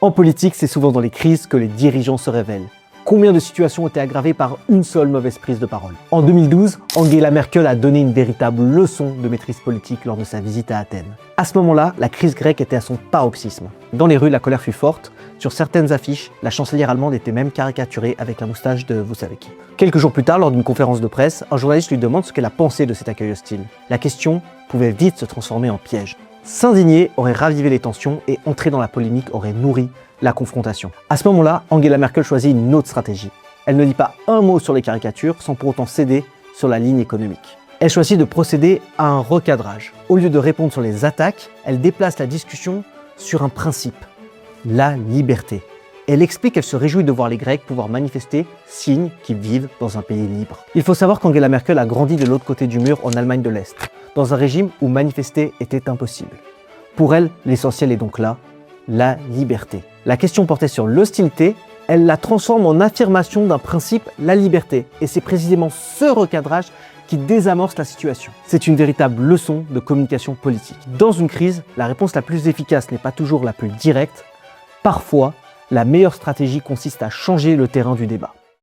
En politique, c'est souvent dans les crises que les dirigeants se révèlent. Combien de situations ont été aggravées par une seule mauvaise prise de parole? En 2012, Angela Merkel a donné une véritable leçon de maîtrise politique lors de sa visite à Athènes. À ce moment-là, la crise grecque était à son paroxysme. Dans les rues, la colère fut forte. Sur certaines affiches, la chancelière allemande était même caricaturée avec la moustache de vous savez qui. Quelques jours plus tard, lors d'une conférence de presse, un journaliste lui demande ce qu'elle a pensé de cet accueil hostile. La question pouvait vite se transformer en piège. S'indigner aurait ravivé les tensions et entrer dans la polémique aurait nourri la confrontation. À ce moment-là, Angela Merkel choisit une autre stratégie. Elle ne dit pas un mot sur les caricatures sans pour autant céder sur la ligne économique. Elle choisit de procéder à un recadrage. Au lieu de répondre sur les attaques, elle déplace la discussion sur un principe, la liberté. Elle explique qu'elle se réjouit de voir les Grecs pouvoir manifester, signe qu'ils vivent dans un pays libre. Il faut savoir qu'Angela Merkel a grandi de l'autre côté du mur en Allemagne de l'Est, dans un régime où manifester était impossible. Pour elle, l'essentiel est donc là, la liberté. La question portait sur l'hostilité, elle la transforme en affirmation d'un principe, la liberté. Et c'est précisément ce recadrage qui désamorce la situation. C'est une véritable leçon de communication politique. Dans une crise, la réponse la plus efficace n'est pas toujours la plus directe. Parfois, la meilleure stratégie consiste à changer le terrain du débat.